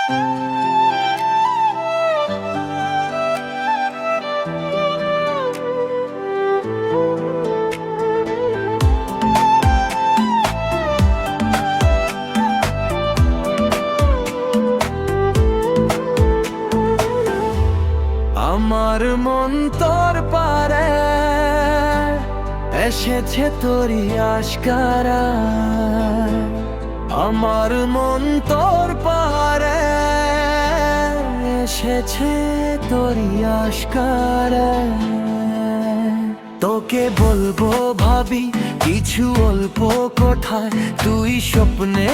আমার মন তোর পারে এসেছে তোরই আশকারা, আমার মন তোর পারে এসেছে তোরই আশকারা। তোকে বলবো ভাবি কিছু অল্প কোথায়, তুই স্বপ্নে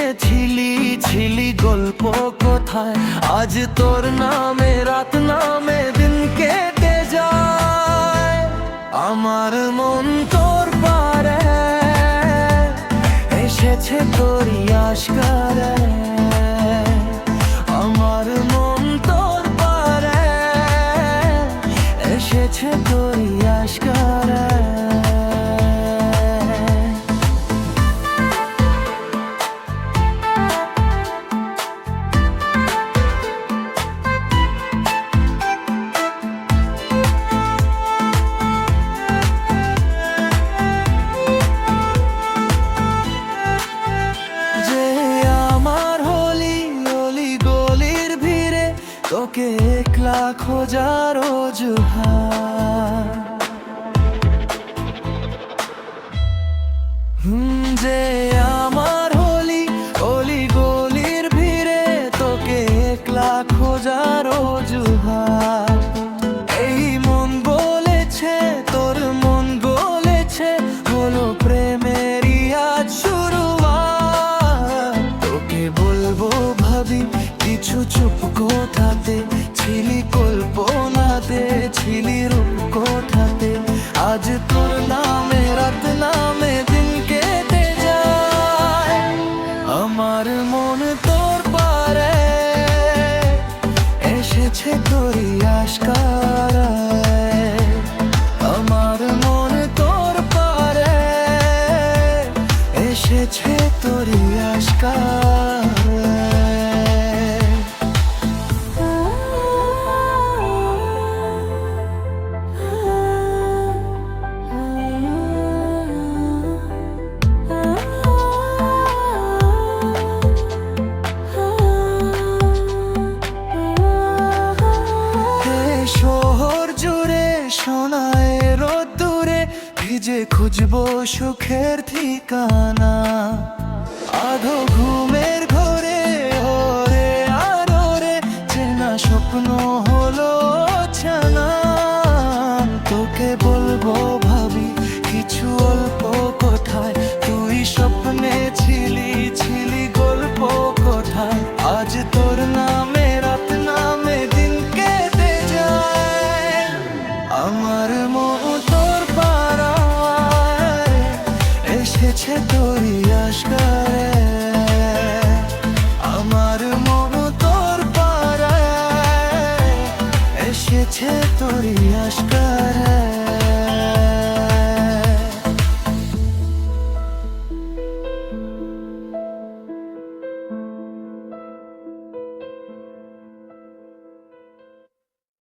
ছিলি গল্প কোথায়। আজ তোর নামে রাত নামে দিন কেটে যায়, আমার মন তোর পারে এসেছে তোরই আশকারা। আমার মন তোর পারে এসেছে তোরই আশকারা। তোকে একলা খোঁজার অজুহাত, যে আমার অলি গলির ভিড়ে তোকে একলা খোঁজার অজুহাত। এই মন বলেছে তোর মন বলেছে হলো প্রেমেরই আজ শুরুয়াত। তোকে বলবো ভাবি কিছু চুপ কোথাতে, ছিলি কল্পনাতে ছিলি রূপ কোথাতে। আজ তোর নামে রাত নামে দিন কেটে যায়, আমার মন তোর পারে এসেছে তোরই আশকারা। আমার মন তোর পারে এসেছে তোরই আশকারা। শহর জুড়ে শোনায় রোদ্দুরে ভিজে খুঁজবো সুখের ঠিকানা। আধো ঘুমে